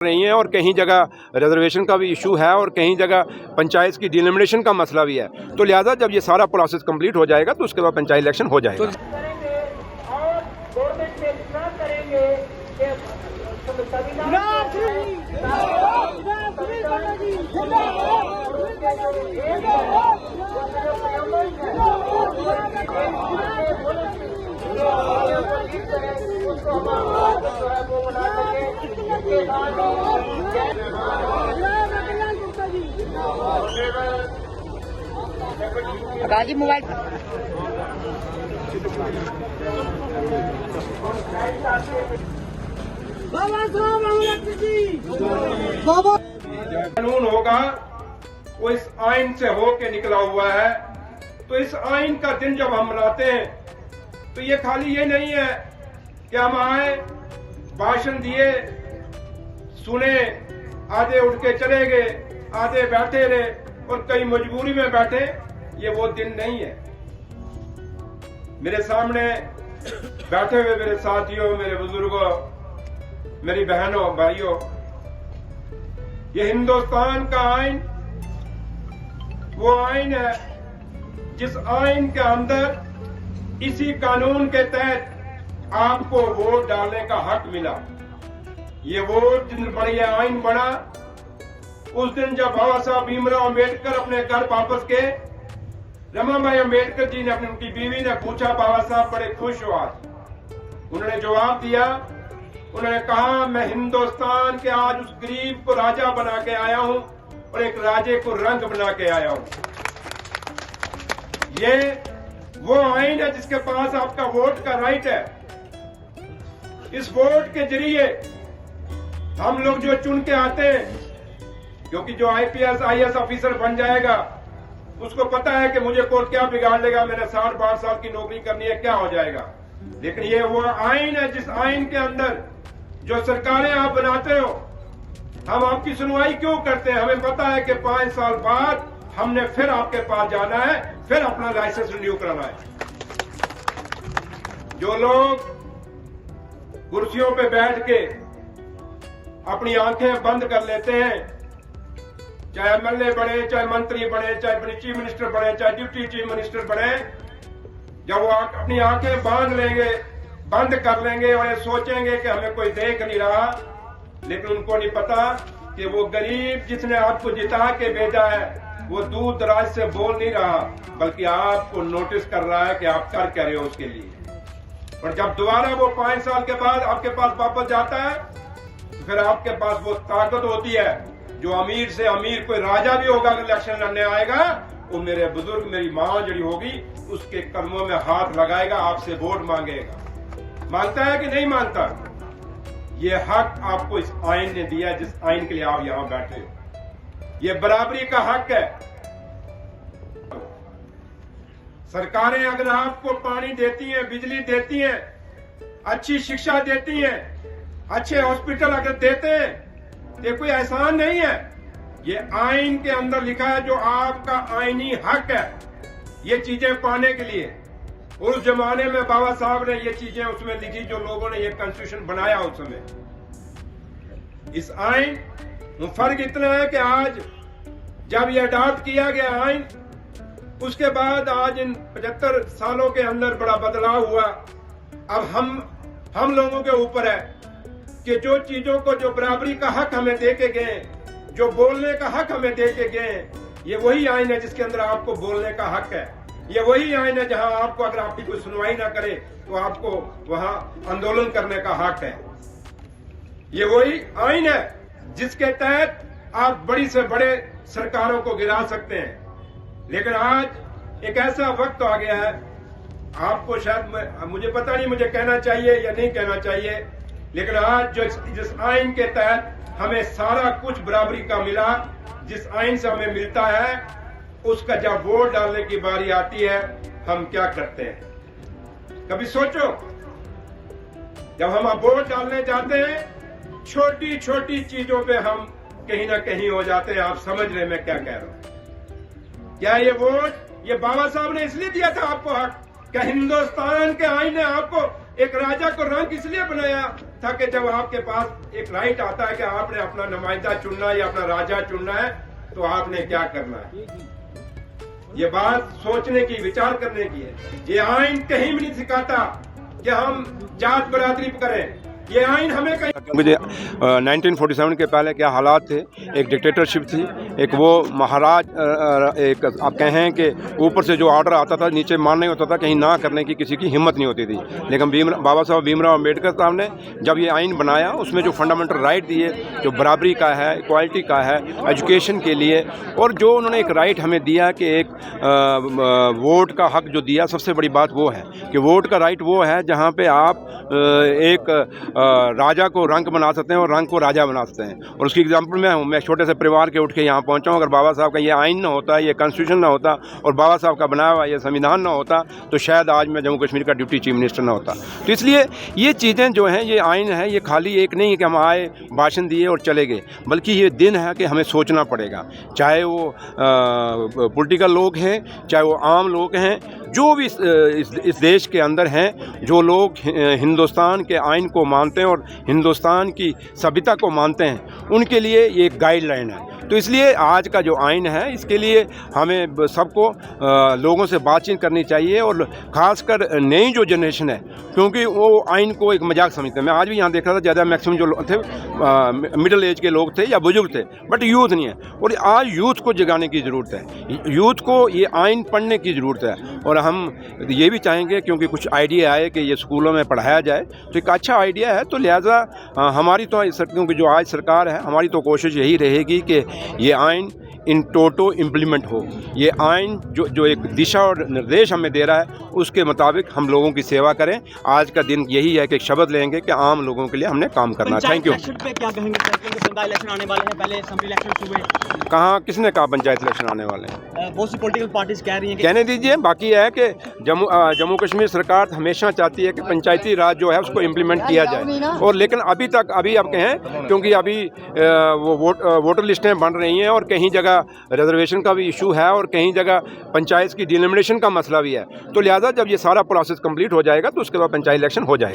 रही हैं और कहीं जगह रिजर्वेशन का भी इशू है और कहीं जगह पंचायत की डिलिमिनेशन का मसला भी है। तो लिहाजा जब ये सारा प्रोसेस कंप्लीट हो जाएगा तो उसके बाद पंचायत इलेक्शन हो जाएगा। और गवर्नमेंट में इतना करेंगे राजी मोबाइल कानून होगा वो इस आइन से होके निकला हुआ है। तो इस आइन का दिन जब हम मनाते हैं तो ये खाली ये नहीं है कि हम आए, भाषण दिए, सुने, आधे उठ के चले गए, आधे बैठे रहे और कई मजबूरी में बैठे। ये वो दिन नहीं है। मेरे सामने बैठे हुए मेरे साथियों, मेरे बुजुर्गों, मेरी बहनों, भाइयों, ये हिंदुस्तान का आइन वो आइन है जिस आइन के अंदर इसी कानून के तहत आपको वोट डालने का हक मिला। ये वोट जिन पर यह आइन बना उस दिन जब बाबा साहब भीमराव अम्बेडकर अपने घर वापस गए, रमाबाई अम्बेडकर जी ने अपनी उनकी बीवी ने पूछा, बाबा साहब बड़े खुश हो आज? उन्होंने जवाब दिया, उन्होंने कहा, मैं हिंदुस्तान के आज उस गरीब को राजा बना के आया हूं और एक राजे को रंग बना के आया हूं। ये वो आइन है जिसके पास आपका वोट का राइट है। इस वोट के जरिए हम लोग जो चुन के आते हैं, क्योंकि जो आईपीएस आईएएस ऑफिसर बन जाएगा उसको पता है कि मुझे कोर्ट क्या बिगाड़ लेगा, मैंने 60-62 साल की नौकरी करनी है, क्या हो जाएगा। लेकिन ये वो आइन है जिस आइन के अंदर जो सरकारें आप बनाते हो, हम आपकी सुनवाई क्यों करते हैं? हमें पता है कि 5 साल बाद हमने फिर आपके पास जाना है, फिर अपना लाइसेंस रिन्यू कराना है। जो लोग कुर्सियों पे बैठ के अपनी आंखें बंद कर लेते हैं, चाहे एमएलए बने, चाहे मंत्री बने, चाहे चीफ मिनिस्टर बने, चाहे डिप्टी चीफ मिनिस्टर बने, जब वो अपनी आंखें बांध लेंगे, बंद कर लेंगे और ये सोचेंगे कि हमें कोई देख नहीं रहा, लेकिन उनको नहीं पता कि वो गरीब जिसने आपको जिता के भेजा है वो दूर दराज से बोल नहीं रहा, बल्कि आपको नोटिस कर रहा है कि आप कर क्या रहे हो उसके लिए। और जब दोबारा वो 5 साल के बाद आपके पास वापस जाता है तो फिर आपके पास वो ताकत होती है। जो अमीर से अमीर कोई राजा भी होगा, अगर इलेक्शन लड़ने आएगा, वो मेरे बुजुर्ग, मेरी माँ जड़ी होगी, उसके कदमों में हाथ लगाएगा, आपसे वोट मांगेगा। मांगता है कि नहीं मांगता? ये हक आपको इस आइन ने दिया, जिस आइन के लिए आप यहां बैठे हो। ये बराबरी का हक है। सरकारें अगर आपको पानी देती हैं, बिजली देती हैं, अच्छी शिक्षा देती हैं, अच्छे हॉस्पिटल अगर देते हैं, ये कोई एहसान नहीं है। ये आइन के अंदर लिखा है जो आपका आईनी हक है ये चीजें पाने के लिए। उस जमाने में बाबा साहब ने ये चीजें उसमें लिखी, जो लोगों ने ये कॉन्स्टिट्यूशन बनाया उस समय। इस आइन में फर्क इतना है कि आज जब ये अडॉप्ट किया गया आइन, उसके बाद आज इन 75 सालों के अंदर बड़ा बदलाव हुआ। अब हम लोगों के ऊपर है कि जो चीजों को, जो बराबरी का हक हमें दे के गए, जो बोलने का हक हमें दे के गए, ये वही आइन है जिसके अंदर आपको बोलने का हक है। ये वही आइन है जहां आपको, अगर आपकी कोई सुनवाई ना करे तो आपको वहां आंदोलन करने का हक है। ये वही आइन है जिसके तहत आप बड़ी से बड़े सरकारों को गिरा सकते हैं। लेकिन आज एक ऐसा वक्त आ गया है, आपको शायद, मुझे पता नहीं मुझे कहना चाहिए या नहीं कहना चाहिए, लेकिन आज जो जिस आइन के तहत हमें सारा कुछ बराबरी का मिला, जिस आइन से हमें मिलता है, उसका जब वोट डालने की बारी आती है, हम क्या करते हैं? कभी सोचो, जब हम वोट डालने जाते हैं, छोटी छोटी चीजों पे हम कहीं ना कहीं हो जाते हैं। आप समझ रहे मैं क्या कह रहा हूं? क्या ये वोट, ये बाबा साहब ने इसलिए दिया था आपको हक? क्या हिंदुस्तान के आइन ने आपको एक राजा को रंक इसलिए बनाया था कि जब आपके पास एक राइट आता है कि आपने अपना नुमाइंदा चुनना है या अपना राजा चुनना है, तो आपने क्या करना है। ये बात सोचने की, विचार करने की है। ये आइन कहीं भी नहीं सिखाता कि हम जात बरादरी करें। ये आइन हमें कहीं मुझे 1947 के पहले क्या हालात थे, एक डिक्टेटरशिप थी, एक वो महाराज एक आप कहें कि ऊपर से जो ऑर्डर आता था नीचे मानना ही होता था, कहीं ना करने की किसी की हिम्मत नहीं होती थी। लेकिन बाबा साहब भीमराव अम्बेडकर साहब ने जब ये आइन बनाया, उसमें जो फंडामेंटल राइट दिए, जो बराबरी का है, इक्वालिटी का है, एजुकेशन के लिए, और जो उन्होंने एक राइट हमें दिया कि एक वोट का हक जो दिया, सबसे बड़ी बात वो है कि वोट का राइट वो है जहाँ पे आप एक राजा को रंक बना सकते हैं और रंक को राजा बना सकते हैं। और उसकी एग्जांपल मैं हूँ, मैं छोटे से परिवार के उठ के यहाँ पहुँचा हूँ। अगर बाबा साहब का ये आइन ना होता, ये कॉन्स्टिट्यूशन ना होता और बाबा साहब का बनाया हुआ ये संविधान ना होता, तो शायद आज मैं जम्मू कश्मीर का डिप्टी चीफ मिनिस्टर ना होता। तो इसलिए ये चीज़ें जो हैं, ये आइन है, ये खाली एक नहीं है कि हम आए, भाषण दिए और चले गए, बल्कि ये दिन है कि हमें सोचना पड़ेगा। चाहे वो पॉलिटिकल लोग हैं, चाहे वो आम लोग हैं, जो भी इस देश के अंदर हैं, जो लोग हिंदुस्तान के आइन को मानते हैं और हिंदुस्तान की सभ्यता को मानते हैं, उनके लिए ये एक गाइडलाइन है। तो इसलिए आज का जो आइन है, इसके लिए हमें सबको लोगों से बातचीत करनी चाहिए, और ख़ासकर नई जो जनरेशन है, क्योंकि वो आइन को एक मजाक समझते हैं। मैं आज भी यहाँ देख रहा था, ज़्यादा मैक्सिमम जो थे मिडिल एज के लोग थे या बुजुर्ग थे, बट यूथ नहीं है। और आज यूथ को जगाने की ज़रूरत है, यूथ को ये आइन पढ़ने की ज़रूरत है। और हम ये भी चाहेंगे, क्योंकि कुछ आइडिया आए कि ये स्कूलों में पढ़ाया जाए, तो एक अच्छा आइडिया है। तो लिहाजा हमारी तो क्योंकि जो आज सरकार है, हमारी तो कोशिश यही रहेगी कि ये आइन इन टोटो इम्प्लीमेंट हो। ये आइन जो एक दिशा और निर्देश हमें दे रहा है, उसके मुताबिक हम लोगों की सेवा करें। आज का दिन यही है कि शपथ लेंगे कि आम लोगों के लिए हमने काम करना। Thank you. पे क्या कहेंगे? पंचायत इलेक्शन आने वाले हैं, पहले असेंबली इलेक्शन हुए। कहाँ, किसने कहा पंचायत इलेक्शन आने वाले हैं? बहुत सी पॉलिटिकल पार्टीज कह रही हैं कि कहने दीजिए। बाकी है कि जम्मू कश्मीर सरकार हमेशा चाहती है कि पंचायती राज जो है उसको इम्प्लीमेंट किया जाए, और लेकिन अभी तक आप कहें, क्योंकि अभी वो वोटर लिस्टें बन रही हैं, और कहीं जगह रिजर्वेशन का भी इशू है, और कहीं जगह पंचायत की डिलिमिनेशन का मसला भी है। तो लिहाजा जब ये सारा प्रोसेस कंप्लीट हो जाएगा, तो उसके बाद पंचायत इलेक्शन हो जाएगा।